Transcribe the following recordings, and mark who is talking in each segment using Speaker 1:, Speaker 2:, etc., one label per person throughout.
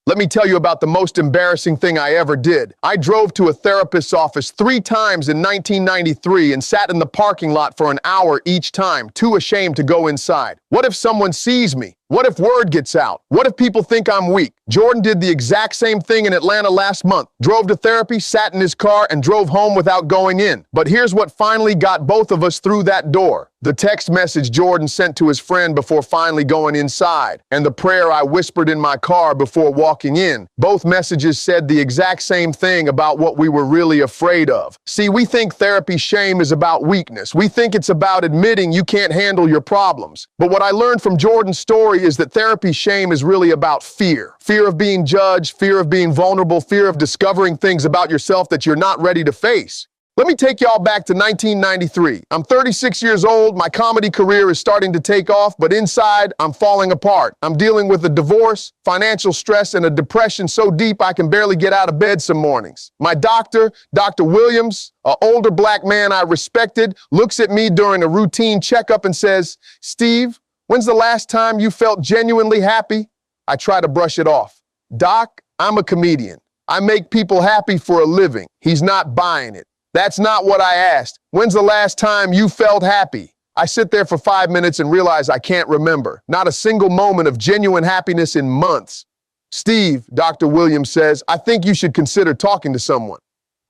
Speaker 1: Let me tell you about the most embarrassing thing I ever did. I drove to a therapist's office 3 times in 1993 and sat in the parking lot for an hour each time, too ashamed to go inside. What if someone sees me? What if word gets out? What if people think I'm weak? Jordan did the exact same thing in Atlanta last month. Drove to therapy, sat in his car, and drove home without going in. But here's what finally got both of us through that door. The text message Jordan sent to his friend before finally going inside, and the prayer I whispered in my car before walking in. Both messages said the exact same thing about what we were really afraid of. See, we think therapy shame is about weakness. We think it's about admitting you can't handle your problems. But what I learned from Jordan's story is that therapy shame is really about fear. Fear of being judged, fear of being vulnerable, fear of discovering things about yourself that you're not ready to face. Let me take y'all back to 1993. I'm 36 years old, my comedy career is starting to take off, but inside, I'm falling apart. I'm dealing with a divorce, financial stress, and a depression so deep I can barely get out of bed some mornings. My doctor, Dr. Williams, an older black man I respected, looks at me during a routine checkup and says, "Steve, when's the last time you felt genuinely happy?" I try to brush it off. "Doc, I'm a comedian. I make people happy for a living." He's not buying it. "That's not what I asked. When's the last time you felt happy?" I sit there for 5 minutes and realize I can't remember. Not a single moment of genuine happiness in months. "Steve," Dr. Williams says, "I think you should consider talking to someone.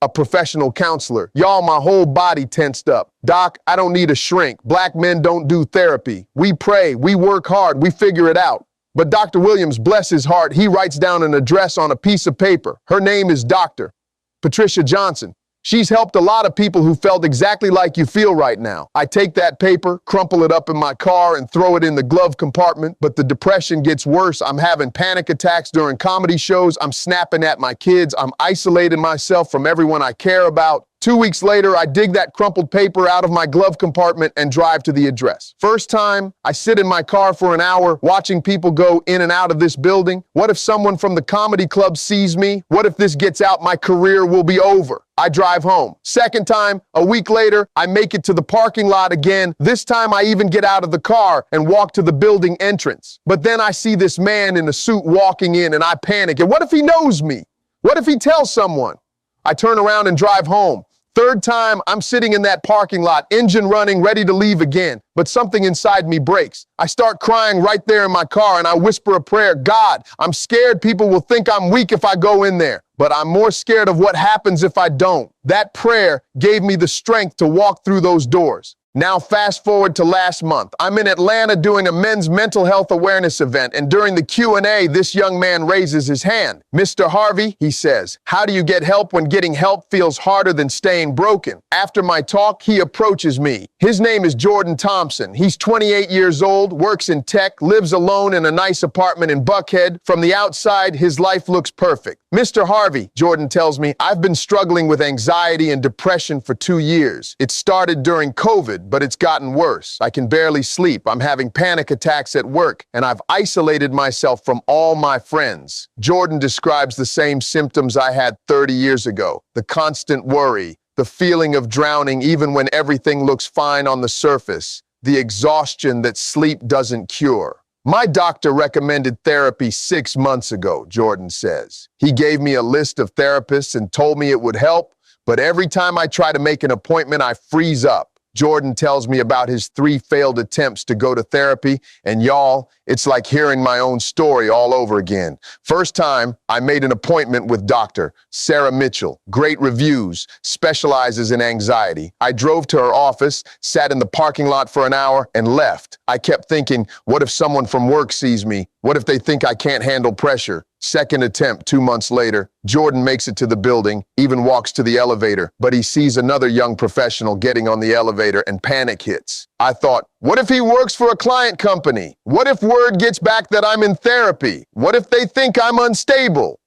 Speaker 1: A professional counselor." Y'all, my whole body tensed up. "Doc, I don't need a shrink. Black men don't do therapy. We pray, we work hard, we figure it out." But Dr. Williams, bless his heart, he writes down an address on a piece of paper. Her name is Dr. Patricia Johnson. She's helped a lot of people who felt exactly like you feel right now. I take that paper, crumple it up in my car, and throw it in the glove compartment, but the depression gets worse. I'm having panic attacks during comedy shows. I'm snapping at my kids. I'm isolating myself from everyone I care about. 2 weeks later, I dig that crumpled paper out of my glove compartment and drive to the address. First time, I sit in my car for an hour watching people go in and out of this building. What if someone from the comedy club sees me? What if this gets out? My career will be over. I drive home. Second time, a week later, I make it to the parking lot again. This time I even get out of the car and walk to the building entrance. But then I see this man in a suit walking in and I panic. And what if he knows me? What if he tells someone? I turn around and drive home. Third time, I'm sitting in that parking lot, engine running, ready to leave again. But something inside me breaks. I start crying right there in my car and I whisper a prayer. "God, I'm scared people will think I'm weak if I go in there. But I'm more scared of what happens if I don't." That prayer gave me the strength to walk through those doors. Now fast forward to last month. I'm in Atlanta doing a men's mental health awareness event, and during the Q&A, this young man raises his hand. "Mr. Harvey," he says, "how do you get help when getting help feels harder than staying broken?" After my talk, he approaches me. His name is Jordan Thompson. He's 28 years old, works in tech, lives alone in a nice apartment in Buckhead. From the outside, his life looks perfect. "Mr. Harvey," Jordan tells me, "I've been struggling with anxiety and depression for 2 years. It started during COVID, but it's gotten worse. I can barely sleep. I'm having panic attacks at work, and I've isolated myself from all my friends." Jordan describes the same symptoms I had 30 years ago. The constant worry, the feeling of drowning even when everything looks fine on the surface, the exhaustion that sleep doesn't cure. "My doctor recommended therapy 6 months ago," Jordan says. "He gave me a list of therapists and told me it would help, but every time I try to make an appointment, I freeze up." Jordan tells me about his 3 failed attempts to go to therapy, and y'all, it's like hearing my own story all over again. First time, I made an appointment with Dr. Sarah Mitchell. Great reviews, specializes in anxiety. I drove to her office, sat in the parking lot for an hour, and left. I kept thinking, what if someone from work sees me? What if they think I can't handle pressure? Second attempt 2 months later, Jordan makes it to the building, even walks to the elevator, but he sees another young professional getting on the elevator and panic hits. I thought, what if he works for a client company? What if word gets back that I'm in therapy? What if they think I'm unstable?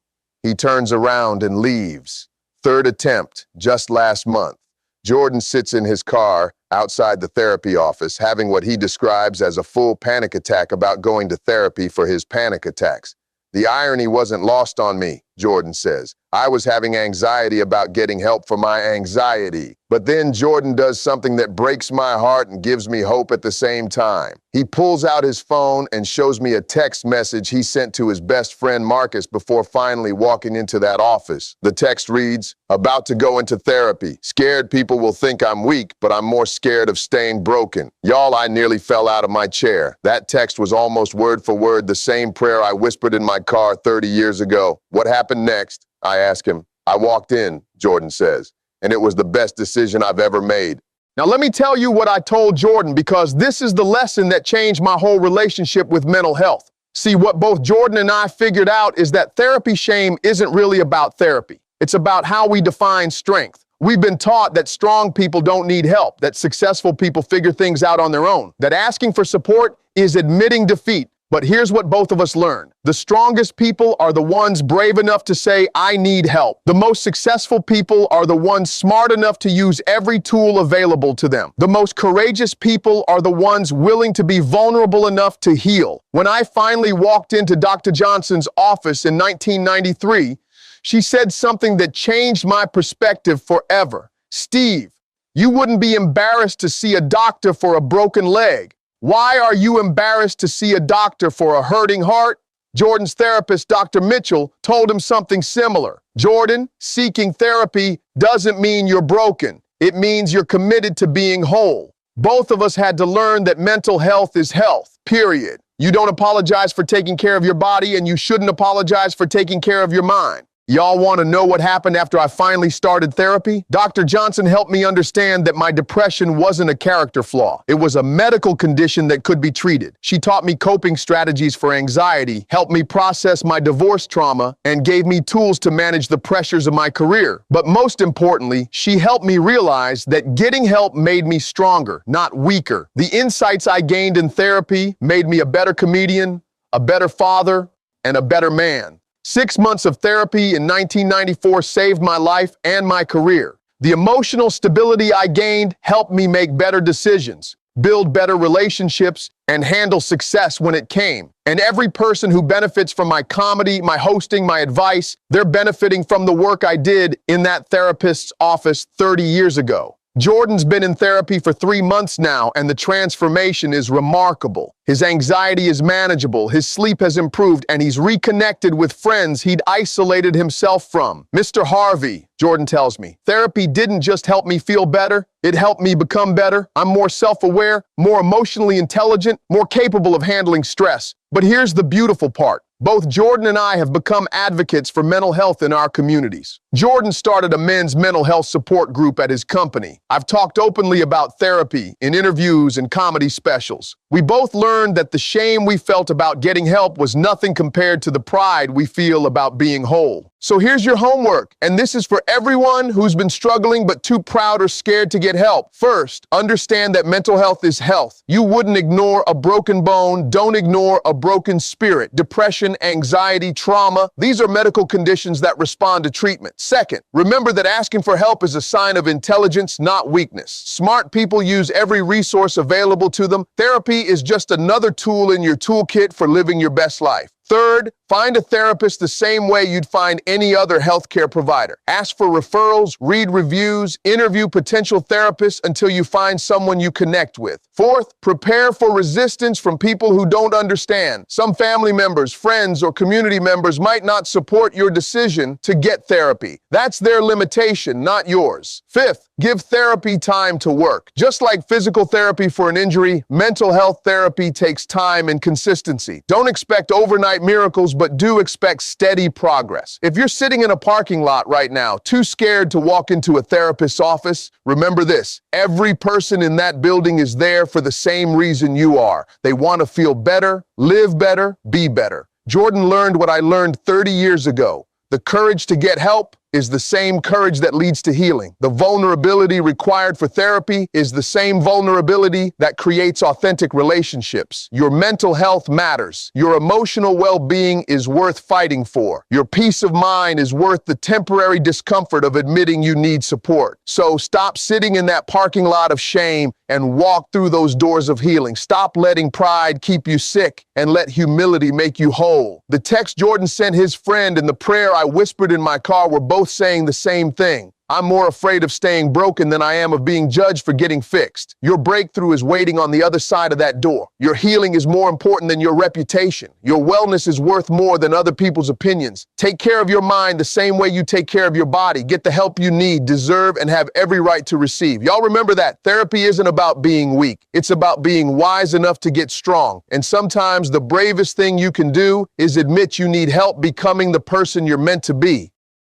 Speaker 1: He turns around and leaves. Third attempt, just last month. Jordan sits in his car outside the therapy office, having what he describes as a full panic attack about going to therapy for his panic attacks. The irony wasn't lost on me. Jordan says. I was having anxiety about getting help for my anxiety. But then Jordan does something that breaks my heart and gives me hope at the same time. He pulls out his phone and shows me a text message he sent to his best friend Marcus before finally walking into that office. The text reads, "About to go into therapy. Scared people will think I'm weak, but I'm more scared of staying broken." Y'all, I nearly fell out of my chair. That text was almost word for word the same prayer I whispered in my car 30 years ago. What happened next? I ask him. I walked in, Jordan says, and it was the best decision I've ever made. Now let me tell you what I told Jordan, because this is the lesson that changed my whole relationship with mental health. See, what both Jordan and I figured out is that therapy shame isn't really about therapy. It's about how we define strength. We've been taught that strong people don't need help, that successful people figure things out on their own, that asking for support is admitting defeat. But here's what both of us learned. The strongest people are the ones brave enough to say, I need help. The most successful people are the ones smart enough to use every tool available to them. The most courageous people are the ones willing to be vulnerable enough to heal. When I finally walked into Dr. Johnson's office in 1993, she said something that changed my perspective forever. Steve, you wouldn't be embarrassed to see a doctor for a broken leg. Why are you embarrassed to see a doctor for a hurting heart? Jordan's therapist, Dr. Mitchell, told him something similar. Jordan, seeking therapy doesn't mean you're broken. It means you're committed to being whole. Both of us had to learn that mental health is health, period. You don't apologize for taking care of your body, and you shouldn't apologize for taking care of your mind. Y'all want to know what happened after I finally started therapy? Dr. Johnson helped me understand that my depression wasn't a character flaw. It was a medical condition that could be treated. She taught me coping strategies for anxiety, helped me process my divorce trauma, and gave me tools to manage the pressures of my career. But most importantly, she helped me realize that getting help made me stronger, not weaker. The insights I gained in therapy made me a better comedian, a better father, and a better man. 6 months of therapy in 1994 saved my life and my career. The emotional stability I gained helped me make better decisions, build better relationships, and handle success when it came. And every person who benefits from my comedy, my hosting, my advice, they're benefiting from the work I did in that therapist's office 30 years ago. Jordan's been in therapy for 3 months now, and the transformation is remarkable. His anxiety is manageable, his sleep has improved, and he's reconnected with friends he'd isolated himself from. Mr. Harvey, Jordan tells me, therapy didn't just help me feel better, it helped me become better. I'm more self-aware, more emotionally intelligent, more capable of handling stress. But here's the beautiful part. Both Jordan and I have become advocates for mental health in our communities. Jordan started a men's mental health support group at his company. I've talked openly about therapy in interviews and comedy specials. We both learned that the shame we felt about getting help was nothing compared to the pride we feel about being whole. So here's your homework, and this is for everyone who's been struggling but too proud or scared to get help. First, understand that mental health is health. You wouldn't ignore a broken bone, don't ignore a broken spirit. Depression, anxiety, trauma, these are medical conditions that respond to treatment. Second, remember that asking for help is a sign of intelligence, not weakness. Smart people use every resource available to them. Therapy is just another tool in your toolkit for living your best life. Third, find a therapist the same way you'd find any other healthcare provider. Ask for referrals, read reviews, interview potential therapists until you find someone you connect with. Fourth, prepare for resistance from people who don't understand. Some family members, friends, or community members might not support your decision to get therapy. That's their limitation, not yours. Fifth, give therapy time to work. Just like physical therapy for an injury, mental health therapy takes time and consistency. Don't expect overnight miracles, but do expect steady progress. If you're sitting in a parking lot right now, too scared to walk into a therapist's office, remember this: every person in that building is there for the same reason you are. They want to feel better, live better, be better. Jordan learned what I learned 30 years ago. The courage to get help is the same courage that leads to healing. The vulnerability required for therapy is the same vulnerability that creates authentic relationships. Your mental health matters. Your emotional well-being is worth fighting for. Your peace of mind is worth the temporary discomfort of admitting you need support. So stop sitting in that parking lot of shame and walk through those doors of healing. Stop letting pride keep you sick and let humility make you whole. The text Jordan sent his friend and the prayer I whispered in my car were both saying the same thing. I'm more afraid of staying broken than I am of being judged for getting fixed. Your breakthrough is waiting on the other side of that door. Your healing is more important than your reputation. Your wellness is worth more than other people's opinions. Take care of your mind the same way you take care of your body. Get the help you need, deserve, and have every right to receive. Y'all remember that. Therapy isn't about being weak. It's about being wise enough to get strong. And sometimes the bravest thing you can do is admit you need help becoming the person you're meant to be.